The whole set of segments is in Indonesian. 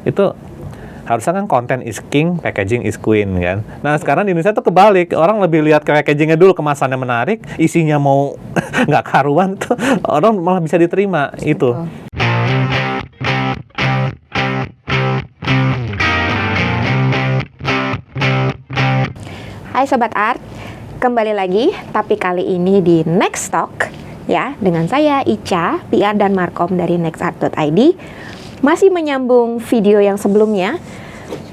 Itu harusnya kan content is king, packaging is queen kan. Nah sekarang di Indonesia tuh kebalik, orang lebih lihat ke packagingnya dulu, kemasannya menarik, isinya mau nggak karuan tuh orang malah bisa diterima itu. Hai Sobat Art, kembali lagi tapi kali ini di Next Talk ya, dengan saya Ica, PR dan Markom dari nextart.id. Masih menyambung video yang sebelumnya,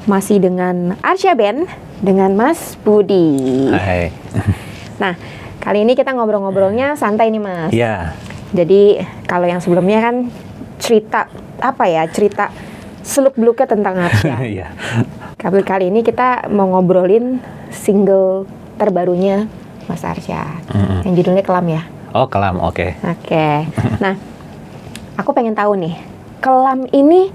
masih dengan Arsya Band dengan Mas Budi. Hai. Nah, kali ini kita ngobrol-ngobrolnya santai nih Mas. Iya. Jadi kalau yang sebelumnya kan cerita cerita seluk-beluknya tentang Arsya. Iya. Kali ini kita mau ngobrolin single terbarunya Mas Arsya, yang judulnya Kelam ya. Oh Kelam, oke. Oke. Nah, aku pengen tahu nih, Kelam ini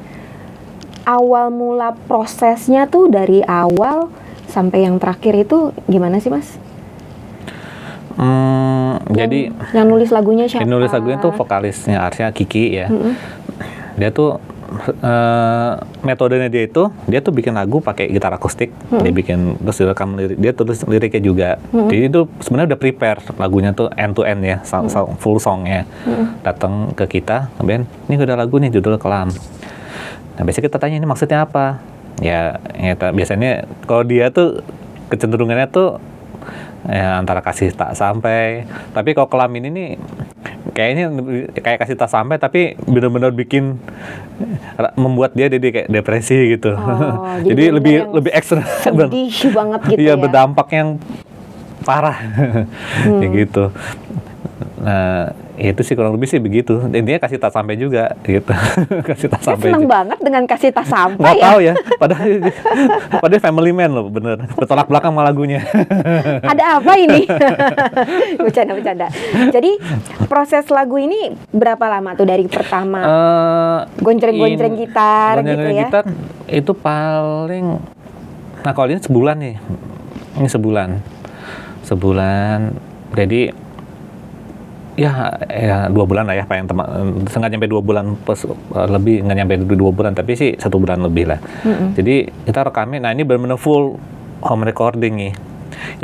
awal mula prosesnya tuh dari awal sampai yang terakhir itu gimana sih Mas? Jadi yang nulis lagunya siapa? yang nulis lagunya tuh vokalisnya Arsya, Kiki ya. Dia tuh metodenya dia tuh bikin lagu pakai gitar akustik. Dia bikin, terus direkam lirik, dia tulis liriknya juga. Jadi itu sebenarnya udah prepare lagunya tuh end to end ya, full songnya. Datang ke kita, kemudian ini udah lagu nih judul Kelam. Nah biasanya kita tanya ini maksudnya apa? Ya biasanya kalau dia tuh kecenderungannya tuh ya antara kasih tak sampai. Tapi kalau Kelam ini nih kayaknya kayak kasih tak sampai tapi benar-benar bikin membuat dia jadi kayak depresi gitu. Jadi lebih ekstra, sedih banget gitu iya, ya. berdampak yang parah kayak gitu. Nah itu sih kurang lebih sih begitu. Intinya kasih tak sampai juga gitu. Kasih tak sampai. Seneng banget dengan kasih tak sampai. Nggak tahu ya. Padahal family man loh, bener. Bertolak belakang sama lagunya. Ada apa ini? Bercanda. Jadi proses lagu ini berapa lama tuh dari pertama gonceng-gonceng gitar gitu ya? Gitar itu paling, nah kalau ini sebulan nih. Ini sebulan. Jadi ya 2 bulan lah ya, paling nggak nyampe 2 bulan plus, lebih nggak nyampe 2 bulan, tapi sih 1 bulan lebih lah. Jadi kita rekamin, nah ini benar-benar full home recording nih.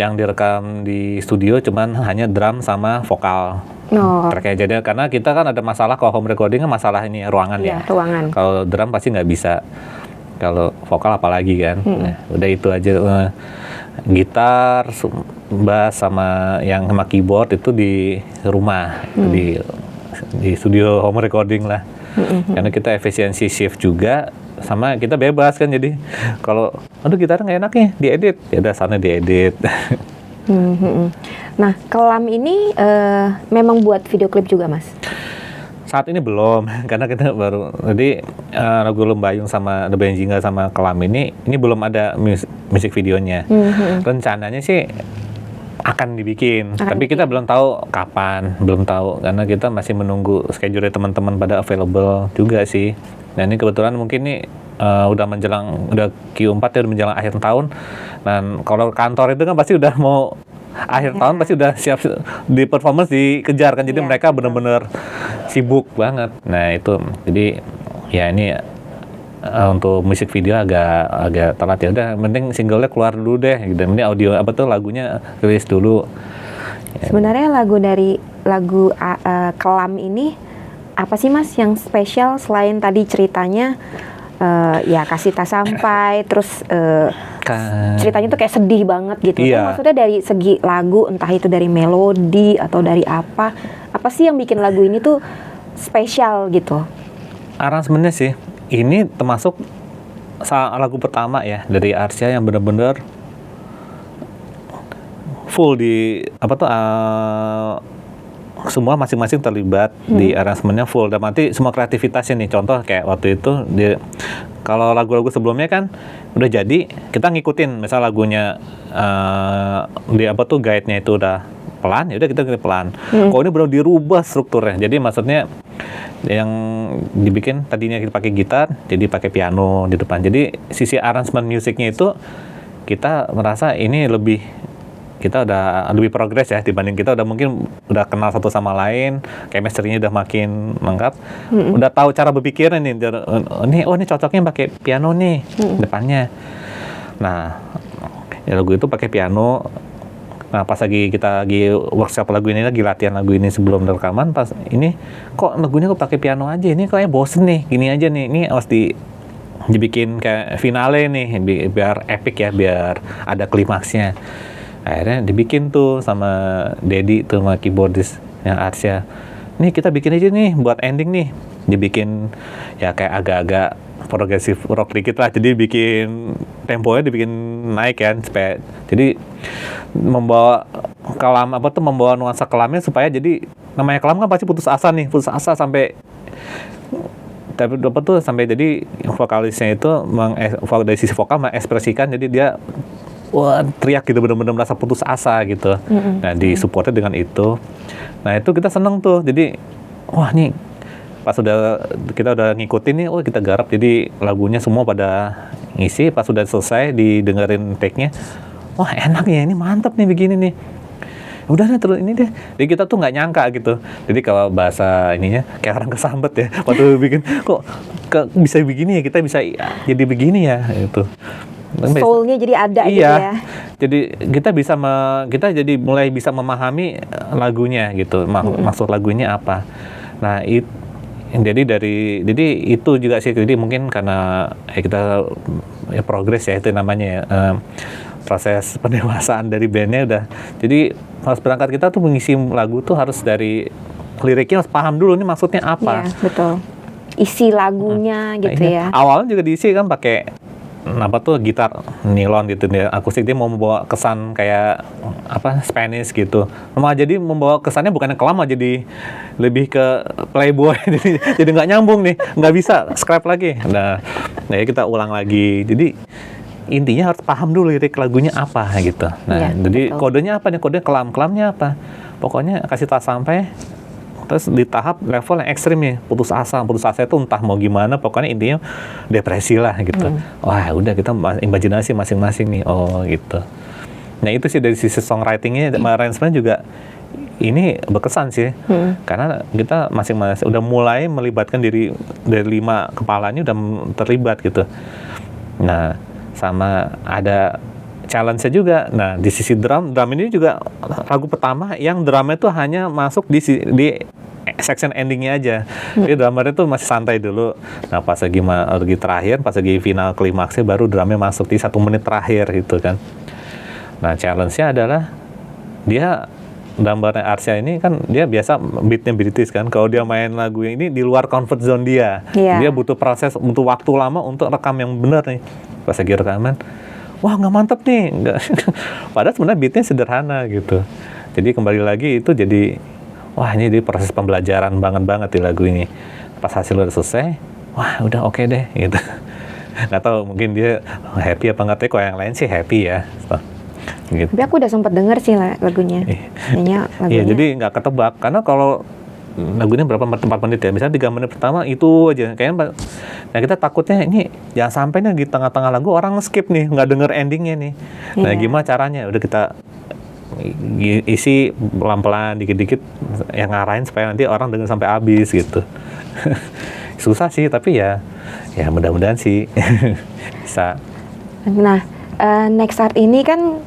Yang direkam di studio cuman hanya drum sama vokal. Terkait jadi karena kita kan ada masalah kalau home recording kan masalah ini ruangan ya. Ruangan. Kalau drum pasti nggak bisa. Kalau vokal apalagi kan. Nah, udah itu aja. Gitar, bass sama keyboard itu di rumah, di studio home recording lah. Karena kita efisiensi shift juga, sama kita bebas kan, jadi kalau gitar nggak enak nih diedit, ya udah sana diedit. Nah Kelam ini memang buat video klip juga Mas? Saat ini belum, karena kita baru, jadi lagu Lembayung sama The Benjinga sama Kelam ini belum ada musik videonya. Rencananya sih akan dibikin, tapi kita belum tahu kapan, karena kita masih menunggu schedule teman-teman pada available juga sih. Dan ini kebetulan mungkin nih udah Q4 ya, udah menjelang akhir tahun. Dan kalau kantor itu kan pasti udah mau akhir tahun, pasti udah siap di performance dikejar kan, jadi mereka benar-benar sibuk banget. Nah itu, jadi ya ini untuk musik video agak telat ya. Udah, penting singlenya keluar dulu deh. Dan ini audio lagunya rilis dulu. Sebenarnya lagu Kelam ini apa sih Mas yang spesial selain tadi ceritanya ya kasih tak sampai, terus ceritanya tuh kayak sedih banget gitu. Iya. Maksudnya dari segi lagu, entah itu dari melodi atau dari apa sih yang bikin lagu ini tuh spesial gitu? Aransemennya sih, ini termasuk lagu pertama ya dari Arsya yang benar-benar full semua masing-masing terlibat di aransemennya full, dan nanti semua kreativitasnya nih. Contoh kayak waktu itu kalau lagu-lagu sebelumnya kan udah jadi, kita ngikutin misal lagunya guide-nya itu udah pelan, ya udah kita pelan. Kalau ini benar dirubah strukturnya. Jadi maksudnya yang dibikin tadinya kita pakai gitar, jadi pakai piano di depan. Jadi sisi aransemen musiknya itu kita merasa ini lebih kita udah lebih progres ya dibanding kita mungkin udah kenal satu sama lain, chemistry-nya udah makin lengkap, udah tahu cara berpikirnya nih, ini cocoknya pakai piano nih depannya. Nah, lagu itu pakai piano. Nah, pas kita lagi workshop lagu ini, lagi latihan lagu ini sebelum rekaman, pas ini kok lagunya kok pakai piano aja, ini kayaknya bosen nih, gini aja nih, ini harus dibikin kayak finale nih, biar epic ya, biar ada klimaksnya. Akhirnya dibikin tuh sama Dedi tuh, sama keyboardis yang Arsya. Nih kita bikin aja nih buat ending nih, dibikin ya kayak agak-agak progresif rock dikit lah, jadi bikin temponya dibikin naik kan, supaya jadi membawa membawa nuansa kelamnya, supaya jadi namanya kelam kan pasti putus asa sampai tapi sampai jadi vokalisnya itu dari sisi vokal mengekspresikan, jadi dia teriak gitu, benar-benar merasa putus asa gitu. Nah, disupportnya dengan itu. Nah, itu kita seneng tuh, jadi wah nih pas kita udah ngikutin nih, kita garap, jadi lagunya semua pada ngisi. Pas sudah selesai didengerin take-nya, wah enak ya, ini mantap nih begini nih, udah nih terus ini deh. Jadi kita tuh nggak nyangka gitu, jadi kalau bahasa ininya kayak orang kesambet ya waktu bikin, kok bisa begini ya, kita bisa jadi begini ya itu. Soulnya jadi ada gitu ya. Jadi kita jadi mulai bisa memahami lagunya gitu, maksud lagunya apa. Nah, jadi itu juga sih, jadi mungkin karena kita progres ya, itu namanya ya, proses pendewasaan dari bandnya udah. Jadi pas berangkat kita tuh mengisi lagu tuh harus dari liriknya harus paham dulu nih maksudnya apa. Iya, betul. Isi lagunya gitu ya. Awalnya juga diisi kan pakai gitar nilon gitu ya, akustik. Dia mau membawa kesan kayak Spanish gitu. Jadi membawa kesannya bukannya kelam, jadi lebih ke playboy. jadi nggak nyambung nih, nggak bisa scrap lagi. Nah kita ulang lagi. Jadi intinya harus paham dulu lirik lagunya apa gitu. Nah, jadi betul. Kodenya apa nih? Kode kelamnya apa? Pokoknya kasih tahu sampai terus di tahap level yang ekstrim nih, putus asa itu entah mau gimana, pokoknya intinya depresi lah gitu. Wah udah, kita imajinasi masing-masing nih, gitu. Nah itu sih dari sisi songwritingnya, arrangement juga ini berkesan sih, karena kita masing-masing udah mulai melibatkan diri, dari 5 kepalanya udah terlibat gitu. Nah sama ada challenge-nya juga. Nah di sisi drum ini juga lagu pertama yang drumnya tuh hanya masuk di section endingnya aja. Jadi drummernya tuh masih santai dulu. Nah pas lagi terakhir, pas lagi final klimaksnya, baru drumnya masuk di 1 menit terakhir gitu kan. Nah challenge-nya adalah dia, drummernya Arsya ini kan dia biasa beatnya British kan. Kalau dia main lagu yang ini di luar comfort zone dia, dia butuh waktu lama untuk rekam yang benar nih. Pas lagi rekaman, wah nggak mantep nih, nggak. Padahal sebenarnya beatnya sederhana gitu. Jadi kembali lagi itu jadi, wah ini di proses pembelajaran banget di lagu ini. Pas hasil udah selesai, wah udah oke deh gitu. Nggak tahu mungkin dia happy apa nggak, tahu kok yang lain sih happy ya. Gitu. Tapi aku udah sempat denger sih lagunya. Lagunya. Iya, jadi nggak ketebak, karena kalau lagunya berapa 4 menit ya, misalnya 3 menit pertama itu aja kayaknya. Nah kita takutnya ini jangan sampai nih di tengah-tengah lagu orang skip nih, nggak denger endingnya nih. Nah gimana caranya? Udah kita isi pelan-pelan dikit-dikit yang ngarahin supaya nanti orang denger sampai habis gitu. Susah sih, tapi ya mudah-mudahan sih bisa. Nah Next Art ini kan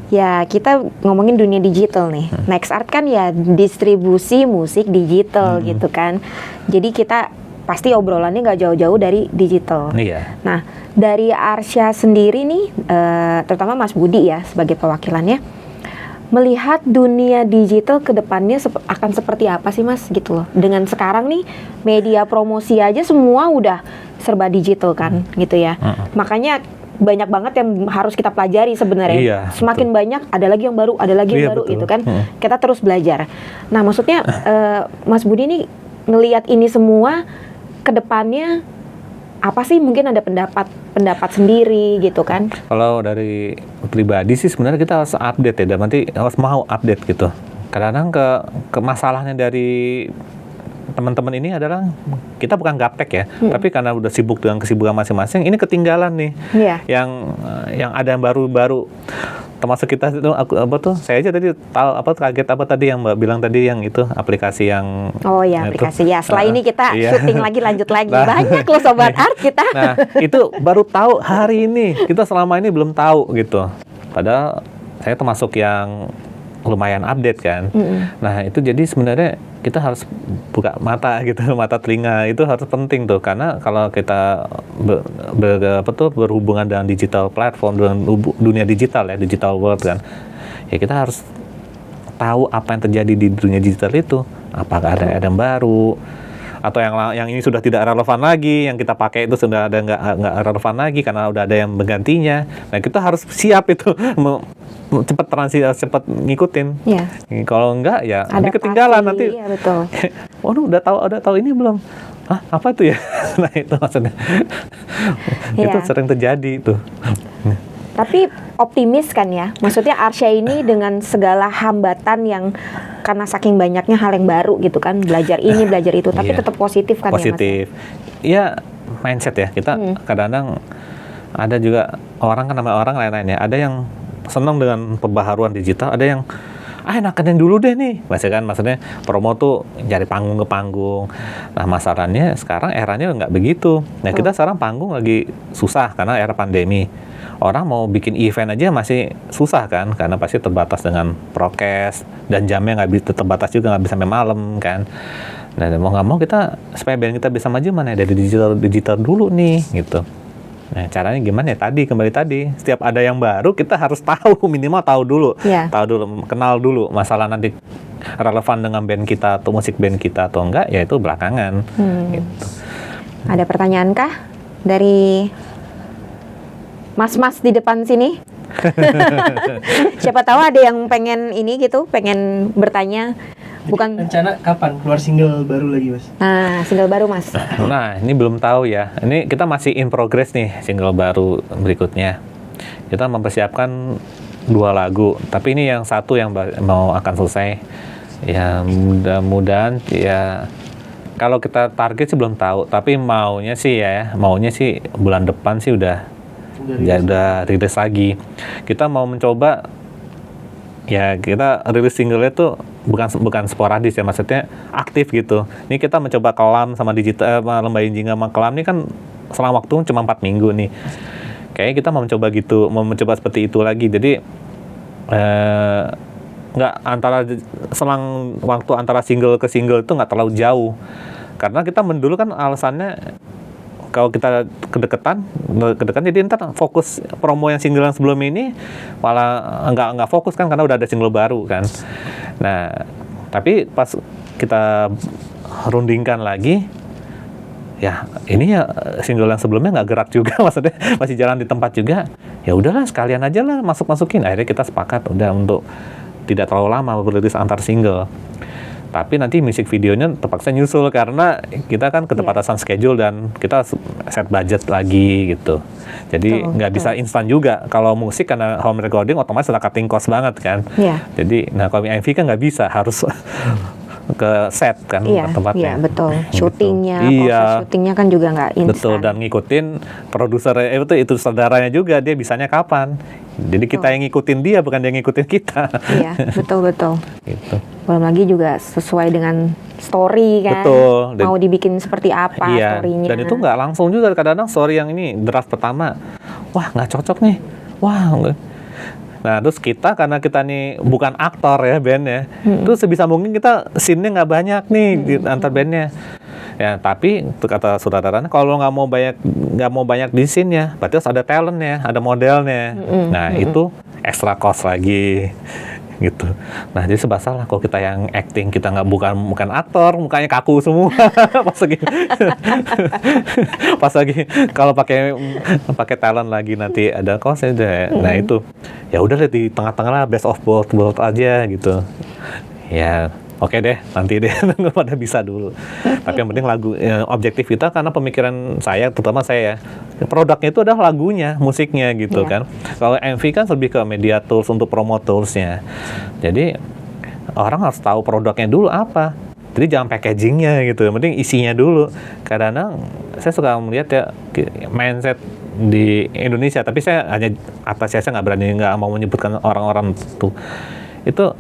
ya kita ngomongin dunia digital nih. Next Art kan ya distribusi musik digital gitu kan. Jadi kita pasti obrolannya nggak jauh-jauh dari digital. Iya. Nah dari Arsya sendiri nih, terutama Mas Budi ya sebagai perwakilannya, melihat dunia digital ke depannya akan seperti apa sih Mas gitu loh. Dengan sekarang nih media promosi aja semua udah serba digital kan gitu ya. Makanya banyak banget yang harus kita pelajari sebenarnya. Iya, semakin betul. banyak, ada lagi yang baru, ada lagi yang baru betul. gitu kan. Kita terus belajar. Nah maksudnya Mas Budi ini ngelihat ini semua ke depannya apa sih, mungkin ada pendapat sendiri gitu kan? Kalau dari pribadi sih sebenarnya kita harus update ya, dan nanti harus mau update gitu. Kadang-kadang ke masalahnya dari teman-teman ini adalah kita bukan gaptek ya, tapi karena udah sibuk dengan kesibukan masing-masing, ini ketinggalan nih. Yang ada yang baru-baru. termasuk kita itu saya aja tadi tahu kaget tadi yang Mbak bilang tadi yang itu aplikasi yang Oh ya, aplikasi ya. Setelah ini kita syuting lagi, lanjut lagi. Banyak loh sobat art kita. Nah, itu baru tahu hari ini. Kita selama ini belum tahu gitu. Padahal saya termasuk yang lumayan update kan. Nah, itu jadi sebenarnya kita harus buka mata gitu, mata telinga itu harus penting tuh, karena kalau kita berhubungan dengan digital platform, dengan dunia digital ya, digital world kan, ya kita harus tahu apa yang terjadi di dunia digital itu, apakah ada yang baru atau yang ini sudah tidak relevan lagi, yang kita pakai itu sudah ada nggak relevan lagi karena udah ada yang menggantinya. Nah, kita harus siap itu cepat ngikutin. Ya. Kalau enggak ya nanti ketinggalan nanti. Iya, betul. Waduh, udah tahu ini belum? Hah, apa itu ya? Nah, itu maksudnya. Itu sering terjadi itu. Tapi optimis kan ya, maksudnya Arsya ini dengan segala hambatan yang karena saking banyaknya hal yang baru gitu kan, belajar ini, belajar itu, tapi tetap positif kan positif. Ya, mindset ya, kita kadang-kadang ada juga orang kan namanya orang lain-lain ya, ada yang senang dengan pembaharuan digital, ada yang enakan yang dulu deh nih, maksudnya promo tuh cari panggung ke panggung. Nah, masalahnya sekarang eranya nggak begitu. Nah, kita sekarang panggung lagi susah karena era pandemi. Orang mau bikin event aja masih susah kan, karena pasti terbatas dengan prokes dan jamnya nggak bisa, terbatas juga, nggak bisa sampai malam kan. Dan mau nggak mau kita supaya band kita bisa maju mana dari digital dulu nih gitu. Nah, caranya gimana ya? Kembali tadi, setiap ada yang baru kita harus tahu, minimal tahu dulu, kenal dulu, masalah nanti relevan dengan band kita atau musik band kita atau enggak, ya itu belakangan. Gitu. Ada pertanyaan kah dari mas-mas di depan sini? Siapa tahu ada yang pengen ini gitu, pengen bertanya. Bukan. Rencana kapan keluar single baru lagi, Mas? Nah, single baru, Mas. Nah, ini belum tahu ya. Ini kita masih in progress nih, single baru berikutnya. Kita mempersiapkan 2 lagu, tapi ini yang satu yang mau akan selesai. Ya, mudah-mudahan ya, kalau kita target sih belum tahu, tapi maunya sih bulan depan sih udah rilis lagi. Kita mau mencoba ya, kita rilis singlenya tuh bukan sporadis ya, maksudnya aktif gitu. Ini kita mencoba kelam sama digital, Lembayin Jingga sama kelam ini kan selang waktu cuma 4 minggu nih. Kayaknya kita mau mencoba seperti itu lagi. Jadi nggak selang waktu antara single ke single itu nggak terlalu jauh. Karena kita dulu kan alasannya kalau kita kedekatan jadi ntar fokus promo yang single yang sebelum ini malah nggak fokus kan, karena udah ada single baru kan. Nah, tapi pas kita rundingkan lagi, ya ini ya single yang sebelumnya nggak gerak juga, maksudnya masih jalan di tempat juga. Ya udahlah, sekalian aja lah masukin. Akhirnya kita sepakat udah untuk tidak terlalu lama beriris antar single. Tapi nanti musik videonya terpaksa nyusul karena kita kan keterbatasan schedule dan kita set budget lagi gitu. Jadi nggak bisa instan juga. Kalau musik karena home recording otomatis ada cutting cost banget kan. Jadi kalau MV kan nggak bisa, harus ke set kan tempatnya. Iya, betul. Syutingnya, proses syutingnya kan juga nggak instan. Betul, dan ngikutin produser itu saudaranya juga, dia bisanya kapan. Jadi kita yang ngikutin dia, bukan dia ngikutin kita. Iya, betul. Gitu. Belum lagi juga sesuai dengan story kan. Betul. Mau dibikin seperti apa story-nya. Dan itu nggak langsung juga, kadang-kadang story yang ini draft pertama, wah nggak cocok nih, Nah, terus karena kita nih bukan aktor ya bandnya, terus sebisa mungkin kita scene-nya nggak banyak nih di antar bandnya. Ya, tapi kata saudaranya kalau nggak mau banyak di scene-nya, berarti harus ada talent-nya, ada modelnya. Nah, itu extra cost lagi. Gitu. Nah, jadi serba salah kalau kita yang acting, kita bukan aktor, mukanya kaku semua. pas lagi kalau pakai talent lagi nanti ada kosnya. Nah, itu ya udah di tengah-tengah lah, best of both world aja gitu. Ya, oke deh, nanti deh pada bisa dulu. Tapi yang penting lagu, objektif kita, karena pemikiran saya, terutama saya ya, produknya itu adalah lagunya, musiknya gitu kan. Kalau MV kan lebih ke media tools untuk promo toolsnya. Jadi orang harus tahu produknya dulu apa. Jadi jangan packagingnya gitu, yang penting isinya dulu. Kadang-kadang saya suka melihat ya, mindset di Indonesia, tapi saya hanya apresiasi, nggak mau menyebutkan orang-orang itu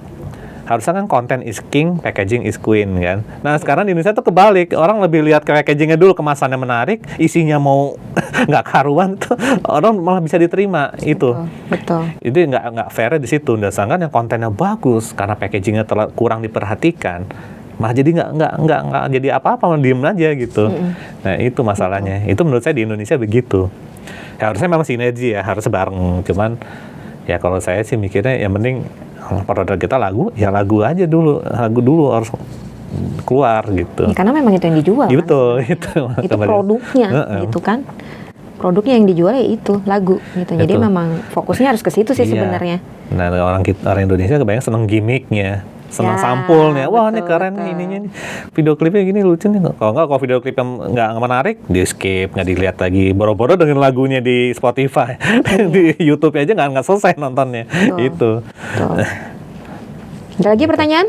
harusnya kan content is king, packaging is queen kan. Nah sekarang di Indonesia tuh kebalik, orang lebih lihat ke packagingnya dulu, kemasannya menarik, isinya mau nggak karuan tuh orang malah bisa diterima itu. Betul. Itu nggak fair di situ. Sedangkan yang kontennya bagus karena packagingnya kurang diperhatikan, malah jadi nggak jadi apa-apa, malah diem aja gitu. Nah itu masalahnya. Itu menurut saya di Indonesia begitu. Ya, harusnya memang sinergi ya, harus bareng. Cuman ya kalau saya sih mikirnya yang penting produk kita lagu aja dulu, harus keluar gitu. Ya, karena memang itu yang dijual. Ya, betul, kan? Itu produknya, gitu kan. Produknya yang dijual ya itu lagu gitu. Jadi memang fokusnya harus ke situ sih sebenarnya. Nah orang Indonesia kebanyakan seneng gimmicknya, seneng Ya, sampulnya. Wah ini betul, keren nih ininya nih. Video klipnya gini lucu nih. Kalau video klip yang nggak menarik, di skip, nggak dilihat lagi. Boro-boro dengan lagunya di Spotify, di YouTube aja nggak selesai nontonnya. Itu. Ada lagi pertanyaan?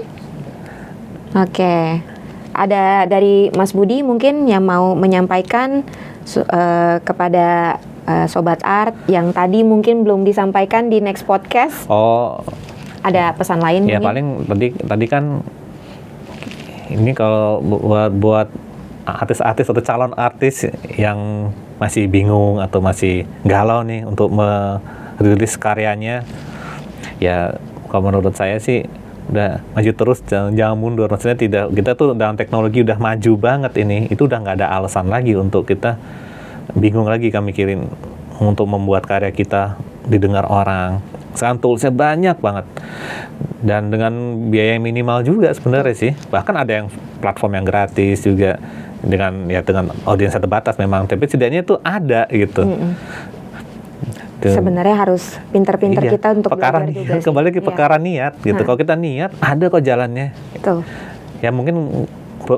Oke. Ada dari Mas Budi mungkin yang mau menyampaikan kepada Sobat Art yang tadi mungkin belum disampaikan di next podcast. Oh. Ada pesan lain ya mungkin? Paling tadi kan ini kalau buat artis-artis atau calon artis yang masih bingung atau masih galau nih untuk merilis karyanya, ya kalau menurut saya sih udah maju terus, jangan mundur. Maksudnya kita tuh dalam teknologi udah maju banget ini, itu udah nggak ada alasan lagi untuk kita bingung lagi kan mikirin untuk membuat karya kita didengar orang. Sekarang toolsnya banyak banget dan dengan biaya yang minimal juga sebenarnya sih. Bahkan ada yang platform yang gratis juga dengan audiens terbatas memang, tapi setidaknya itu ada gitu. Sebenarnya harus pinter-pinter kita untuk belajar juga sih. Kembali ke perkara niat gitu. Kalau kita niat, ada kok jalannya. Betul. Ya mungkin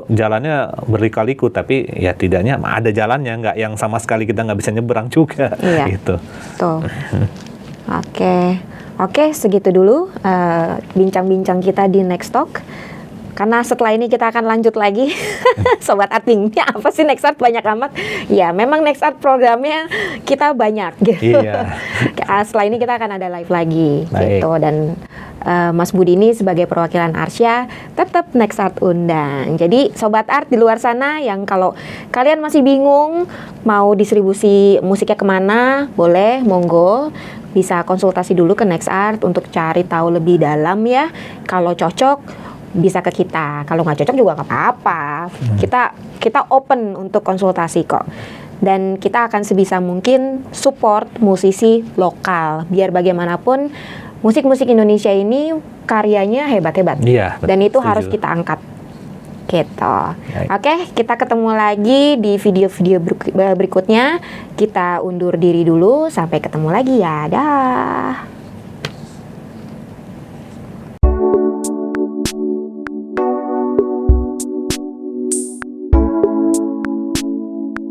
jalannya berliku-liku, tapi ya tidaknya ada jalannya, nggak yang sama sekali kita nggak bisa nyebrang juga. Iya. Gitu. Betul. Oke, segitu dulu bincang-bincang kita di Next Talk. Karena setelah ini kita akan lanjut lagi. Sobat Art bingungnya apa sih Next Art banyak amat? Ya memang Next Art programnya kita banyak gitu. Iya. Setelah ini kita akan ada live lagi. Baik. Gitu. Dan Mas Budi ini sebagai perwakilan Arsya tetap Next Art undang. Jadi Sobat Art di luar sana yang kalau kalian masih bingung mau distribusi musiknya kemana, boleh, monggo. Bisa konsultasi dulu ke Next Art untuk cari tahu lebih dalam ya. Kalau cocok bisa ke kita, kalau nggak cocok juga nggak apa-apa. Kita open untuk konsultasi kok. Dan kita akan sebisa mungkin support musisi lokal. Biar bagaimanapun musik-musik Indonesia ini karyanya hebat-hebat. Iya, dan itu setuju. harus kita angkat. Gitu. Oke, kita ketemu lagi di video-video berikutnya. Kita undur diri dulu. Sampai ketemu lagi ya. Dah.